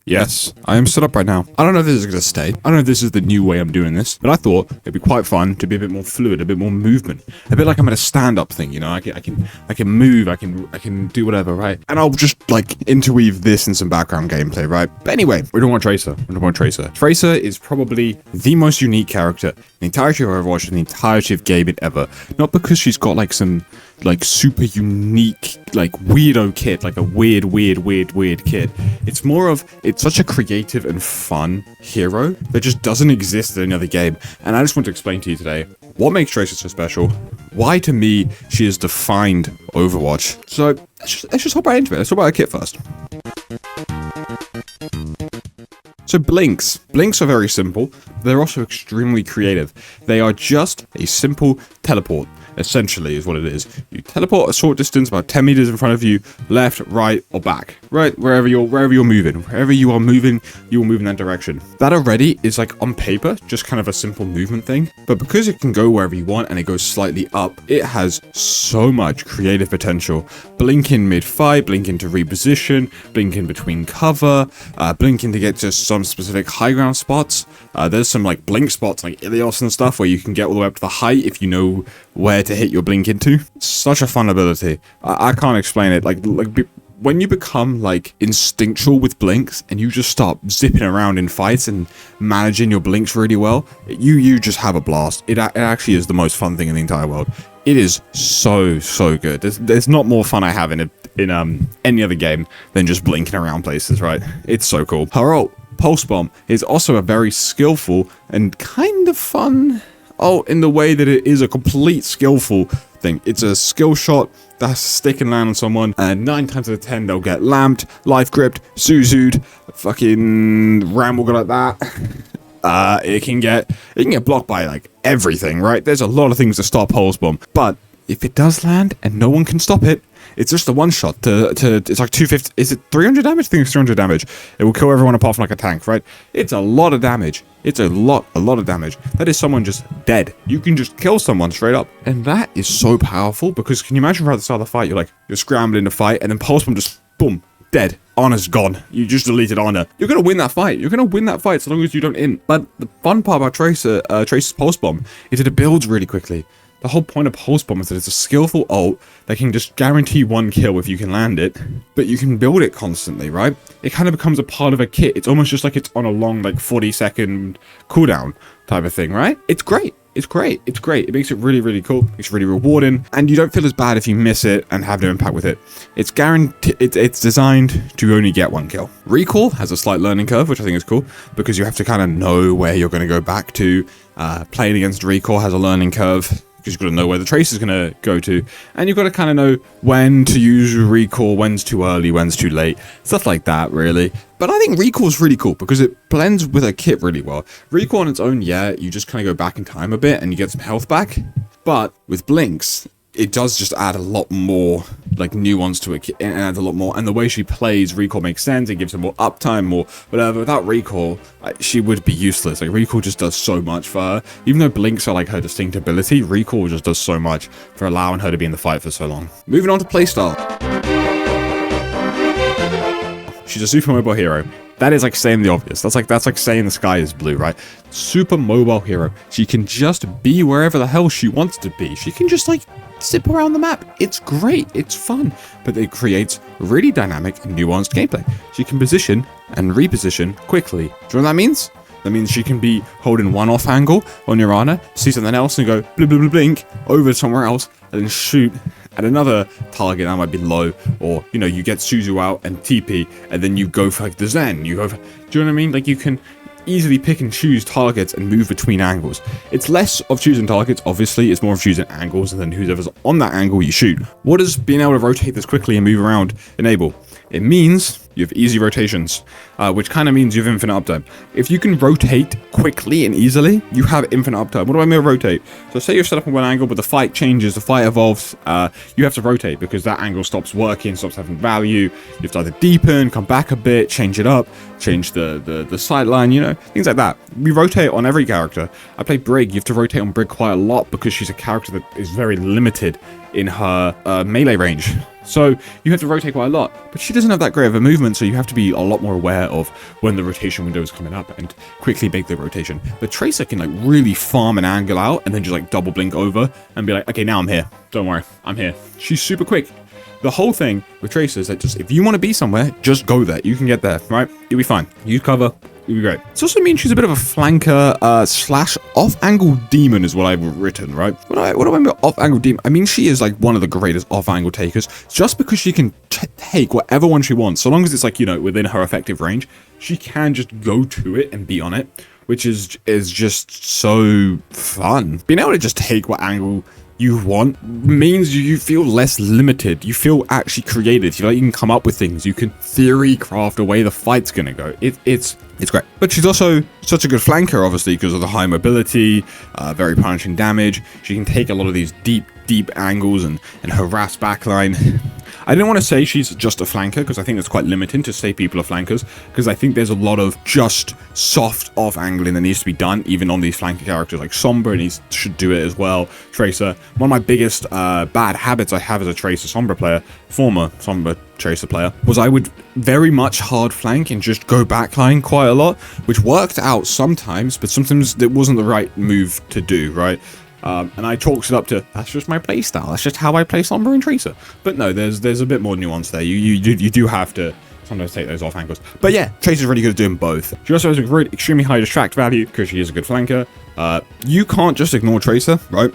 Yes, I am set up right now. I don't know if this is going to stay. I don't know if this is the new way I'm doing this, but I thought it'd be quite fun to be a bit more fluid, a bit more movement, a bit like I'm at a stand-up thing. You know, I can move, I can do whatever, right? And I'll just like interweave this in some background gameplay, right? But anyway, we're doing Tracer. Tracer is probably the most unique character in the entirety of Overwatch and the entirety of gaming ever. Not because she's got like some like super unique, like weirdo kit, like a weird kit. It's more of, it's such a creative and fun hero that just doesn't exist in any other game. And I just want to explain to you today what makes Tracer so special, why to me she has defined Overwatch. So let's just hop right into it. Let's talk about her kit first. So blinks. Blinks are very simple. They're also extremely creative. They are just a simple teleport. Essentially is what it is. You teleport a short distance, about 10 meters in front of you, left, right, or back. Right, wherever you're moving. Wherever you are moving, you will move in that direction. That already is like on paper, just kind of a simple movement thing. But because it can go wherever you want and it goes slightly up, it has so much creative potential. Blink in mid-fight, blink in to reposition, blink in between cover, blink in to get to some specific high ground spots. There's some like blink spots like Ilios and stuff where you can get all the way up to the height if you know where to hit your blink into. Such a fun ability. I can't explain it. Like when you become like instinctual with blinks and you just start zipping around in fights and managing your blinks really well, you just have a blast. It actually is the most fun thing in the entire world. It is so good. There's not more fun I have in any other game than just blinking around places, right? It's so cool. Her ult, Pulse Bomb, is also a very skillful and kind of fun ult in the way that it is a complete skillful thing. It's a skill shot that has to stick and land on someone, and 9 times out of 10 they'll get lamped, life gripped, Suzu'd, fucking rambled like that. It can get blocked by like everything, right? There's a lot of things to stop Pulse Bomb, but if it does land and no one can stop it, it's just a one shot to it's like 250. Is it 300 damage? I think it's 300 damage. It will kill everyone apart from like a tank, right? It's a lot of damage. It's a lot of damage. That is someone just dead. You can just kill someone straight up. And that is so powerful because can you imagine right at the start of the fight, you're scrambling to fight and then Pulse Bomb just boom, dead. Honor's gone. You just deleted Honor. You're gonna win that fight. You're gonna win that fight so long as you don't int. But the fun part about Tracer's Pulse Bomb is that it builds really quickly. The whole point of Pulse Bomb is that it's a skillful ult that can just guarantee one kill if you can land it, but you can build it constantly, right? It kind of becomes a part of a kit. It's almost just like it's on a long, like 40-second cooldown type of thing, right? It's great. It's great. It makes it really cool. It's really rewarding, and you don't feel as bad if you miss it and have no impact with it. It's guaranteed. It's designed to only get one kill. Recall has a slight learning curve, which I think is cool because you have to kind of know where you're going to go back to. Playing against Recall has a learning curve, because you've got to know where the trace is going to go to, and you've got to kind of know when to use Recall, when's too early, when's too late, stuff like that, really. But I think Recall's really cool because it blends with a kit really well. Recall on its own, yeah, you just kind of go back in time a bit and you get some health back, but with Blinks, it does just add a lot more like nuance to it, and adds a lot more, and the way she plays Recall makes sense. It gives her more uptime, more whatever. Without Recall, she would be useless. Like Recall just does so much for her. Even though Blinks are like her distinct ability, Recall just does so much for allowing her to be in the fight for so long. Moving on to playstyle. She's a super mobile hero. That is like saying the obvious. That's like saying the sky is blue, right? Super mobile hero. She can just be wherever the hell she wants to be. She can just like zip around the map. It's great. It's fun. But it creates really dynamic and nuanced gameplay. She can position and reposition quickly. Do you know what that means? That means she can be holding one off angle on your Ana, see something else and go blink over somewhere else and then shoot at another target that might be low, or you get Suzu out and TP and then you go for like the Zen. Do you know what I mean? Like you can easily pick and choose targets and move between angles. It's less of choosing targets, obviously, it's more of choosing angles, and then whoever's on that angle you shoot. What does being able to rotate this quickly and move around enable? It means you have easy rotations, which kind of means you have infinite uptime. If you can rotate quickly and easily, you have infinite uptime. What do I mean by rotate? So say you're set up on one angle, but the fight changes, the fight evolves, you have to rotate because that angle stops working, stops having value. You have to either deepen, come back a bit, change it up, change the sideline, things like that. We rotate on every character. I play Brig. You have to rotate on Brig quite a lot because she's a character that is very limited in her melee range. So you have to rotate quite a lot, but she doesn't have that great of a movement, so you have to be a lot more aware of when the rotation window is coming up and quickly make the rotation. But Tracer can like really farm an angle out and then just like double blink over and be like, okay, now I'm here. Don't worry, I'm here. She's super quick. The whole thing with Tracer is that just if you want to be somewhere, just go there. You can get there, right? You'll be fine. Use cover. You'll be great. It also means she's a bit of a flanker slash off-angle demon is what I've written, right? What do I mean by off-angle demon? I mean, she is like one of the greatest off-angle takers just because she can take whatever one she wants. So long as it's like, you know, within her effective range, she can just go to it and be on it, which is just so fun. Being able to just take what angle you want means you feel less limited. You feel actually creative. You can come up with things. You can theory craft a way the fight's gonna go. It's great. But she's also such a good flanker, obviously, because of the high mobility, very punishing damage. She can take a lot of these deep angles and harass backline. I didn't want to say she's just a flanker because I think that's quite limiting to say people are flankers, because I think there's a lot of just soft off angling that needs to be done even on these flanker characters like Sombra should do it as well. Tracer, one of my biggest bad habits I have as a Tracer Sombra player, former Sombra Tracer player, was I would very much hard flank and just go backline quite a lot, which worked out sometimes, but sometimes it wasn't the right move to do, right? And I talked it up to, that's just my playstyle. That's just how I play Sombra and Tracer. But no, there's a bit more nuance there. You do have to sometimes take those off angles. But yeah, Tracer's really good at doing both. She also has a really extremely high distract value because she is a good flanker. You can't just ignore Tracer, right?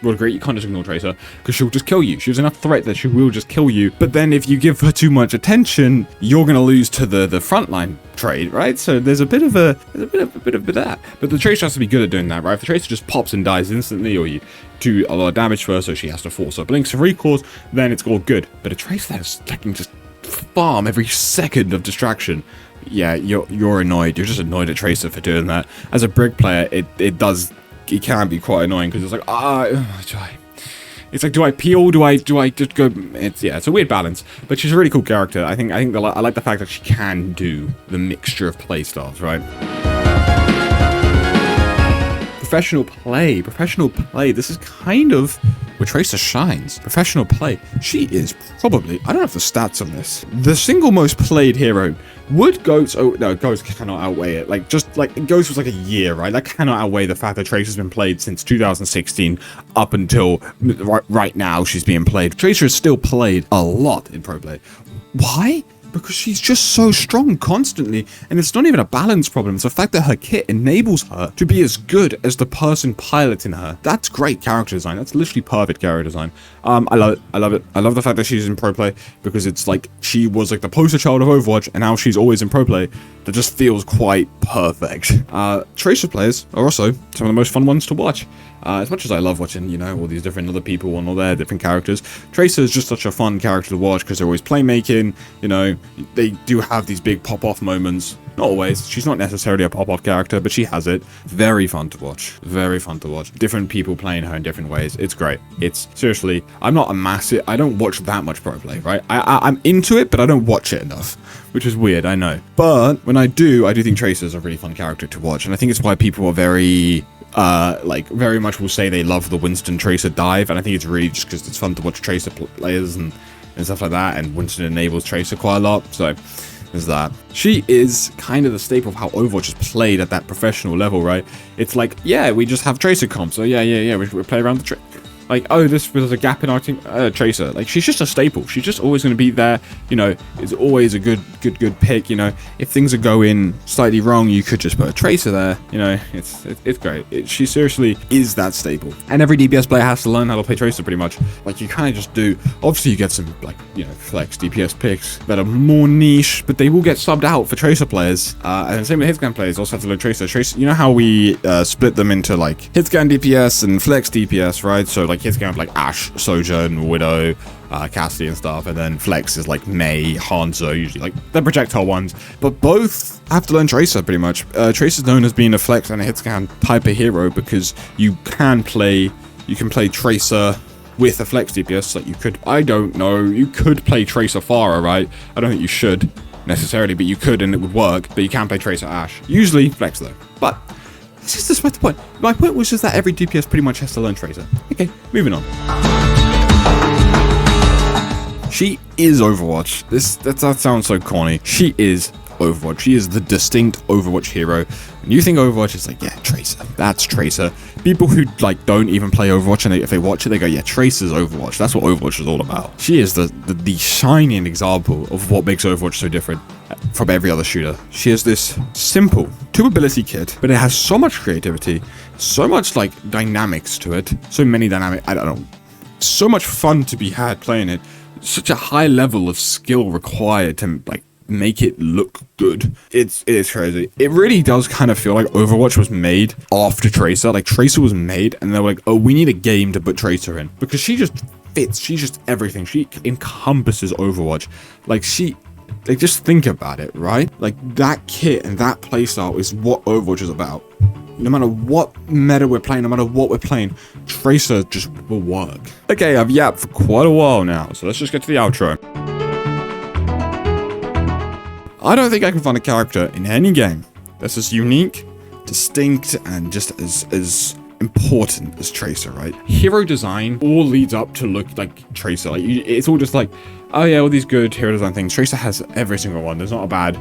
Would agree, you can't just ignore Tracer because she'll just kill you. She's enough threat that she will just kill you. But then if you give her too much attention, you're going to lose to the frontline trade, right? So there's a bit of that. But the Tracer has to be good at doing that, right? If the Tracer just pops and dies instantly, or you do a lot of damage to her, so she has to force her blinks and recalls, then it's all good. But a Tracer that's can just farm every second of distraction. Yeah, you're annoyed. You're just annoyed at Tracer for doing that. As a Brig player, it can be quite annoying because it's like, do I peel? Do I just go? It's a weird balance, but she's a really cool character. I like the fact that she can do the mixture of play styles, right? Professional play. This is kind of where Tracer shines. Professional play. She is probably, I don't have the stats on this, the single most played hero. Would Ghost, Ghost cannot outweigh it. Ghost was like a year, right? That cannot outweigh the fact that Tracer's been played since 2016 up until right now she's being played. Tracer is still played a lot in pro play. Why? Because she's just so strong constantly, and it's not even a balance problem. It's the fact that her kit enables her to be as good as the person piloting her. That's great character design. That's literally perfect character design. I love it. I love the fact that she's in pro play because it's like she was like the poster child of Overwatch, and now she's always in pro play. That just feels quite perfect. Tracer players are also some of the most fun ones to watch. As much as I love watching, you know, all these different other people and all their different characters, Tracer is just such a fun character to watch because they're always playmaking, you know, they do have these big pop-off moments. Not always. She's not necessarily a pop-off character, but she has it. Very fun to watch. Very fun to watch. Different people playing her in different ways. It's great. It's seriously, I don't watch that much pro play, right? I'm into it, but I don't watch it enough, which is weird, I know. But when I do think Tracer's a really fun character to watch, and I think it's why people are very much will say they love the Winston Tracer dive, and I think it's really just because it's fun to watch Tracer players and stuff like that, and Winston enables Tracer quite a lot, so there's that. She is kind of the staple of how Overwatch is played at that professional level, right? It's like, yeah, we just have Tracer comp, so yeah, we play around the like, oh, there's a gap in our team, Tracer. Like, she's just a staple. She's just always going to be there. You know, it's always a good pick. You know, if things are going slightly wrong, you could just put a Tracer there. You know, it's great. She seriously is that staple. And every DPS player has to learn how to play Tracer pretty much. Like, you kind of just do. Obviously, you get some, like, you know, flex DPS picks that are more niche, but they will get subbed out for Tracer players. And the same with hitscan players also have to learn Tracer. You know how we split them into, like, hitscan DPS and flex DPS, right? So, like, hitscan with like Ashe, Sojourn, Widow, Cassidy and stuff, and then flex is like Mei, Hanzo, usually like the projectile ones, but both have to learn Tracer pretty much. Tracer's known as being a flex and a hitscan type of hero because you can play Tracer with a flex DPS. Like you could play Tracer Pharah, right? I don't think you should necessarily, but you could and it would work. But you can play Tracer Ashe, usually flex though. But this is just my point. My point was just that every DPS pretty much has to learn Tracer. Okay, moving on. She is Overwatch. That sounds so corny. She is Overwatch. She is the distinct Overwatch hero. When you think Overwatch, it's like, yeah, Tracer. That's Tracer. People who like don't even play Overwatch, and if they watch it, they go, yeah, Tracer's Overwatch. That's what Overwatch is all about. She is the shining example of what makes Overwatch so different from every other shooter. She is this simple two-ability kit, but it has so much creativity, so much like dynamics to it, so many dynamic. I don't know, so much fun to be had playing it. Such a high level of skill required to like make it look good. It is crazy. It really does kind of feel like Overwatch was made after Tracer. Like Tracer was made and they were like, oh, we need a game to put Tracer in, because she just fits. She's just everything. She encompasses Overwatch. Like just think about it, right? Like that kit and that playstyle is what Overwatch is about. No matter what meta we're playing, no matter what we're playing, Tracer just will work. Okay, I've yapped for quite a while now, so let's just get to the outro. I don't think I can find a character in any game that's as unique, distinct, and just as important as Tracer, right? Hero design all leads up to look like Tracer. Like it's all just like, oh yeah, all these good hero design things. Tracer has every single one. There's not a bad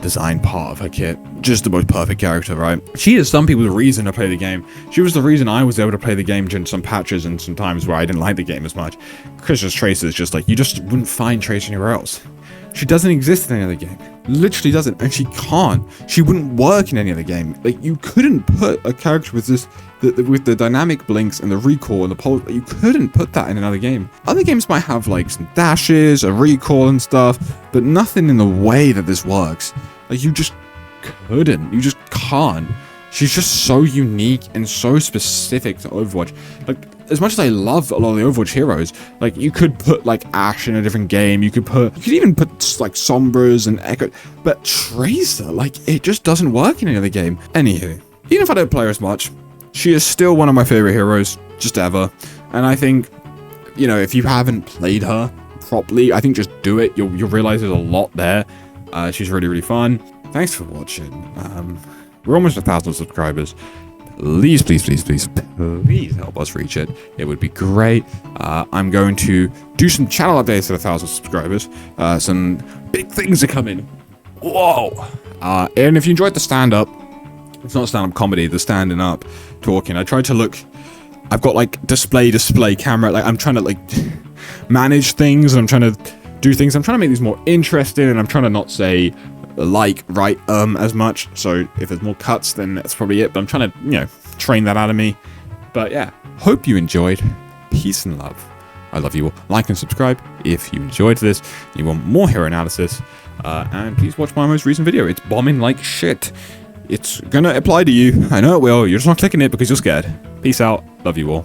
design part of her kit. Just the most perfect character, right? She is some people's reason to play the game. She was the reason I was able to play the game during some patches and some times where I didn't like the game as much. Because Tracer is just like, you just wouldn't find Tracer anywhere else. She doesn't exist in any other game. Literally doesn't, and she can't. She wouldn't work in any other game. Like you couldn't put a character with this, with the dynamic blinks and the recoil and the pulse. You couldn't put that in another game. Other games might have like some dashes, a recoil and stuff, but nothing in the way that this works. Like you just couldn't. You just can't. She's just so unique and so specific to Overwatch. Like, as much as I love a lot of the Overwatch heroes, like, you could put, like, Ashe in a different game. You could even put, like, Sombras and Echo. But Tracer, like, it just doesn't work in any other game. Anywho, even if I don't play her as much, she is still one of my favorite heroes, just ever. And I think, you know, if you haven't played her properly, I think just do it. You'll realize there's a lot there. She's really, really fun. Thanks for watching. We're almost 1,000 subscribers. Please, please, please, please, please help us reach it. It would be great. I'm going to do some channel updates at 1,000 subscribers. Some big things are coming. Whoa! And if you enjoyed the stand-up, it's not stand-up comedy, the standing up, talking. I tried to look. I've got like display camera. Like I'm trying to like manage things, and I'm trying to do things. I'm trying to make these more interesting, and I'm trying to not say as much. So if there's more cuts, then that's probably it. But I'm trying to, you know, train that out of me. But yeah, hope you enjoyed. Peace and love. I love you all. Like and subscribe if you enjoyed this and you want more hero analysis. And please watch my most recent video. It's bombing like shit. It's gonna apply to you. I know it will. You're just not clicking it because you're scared. Peace out. Love you all.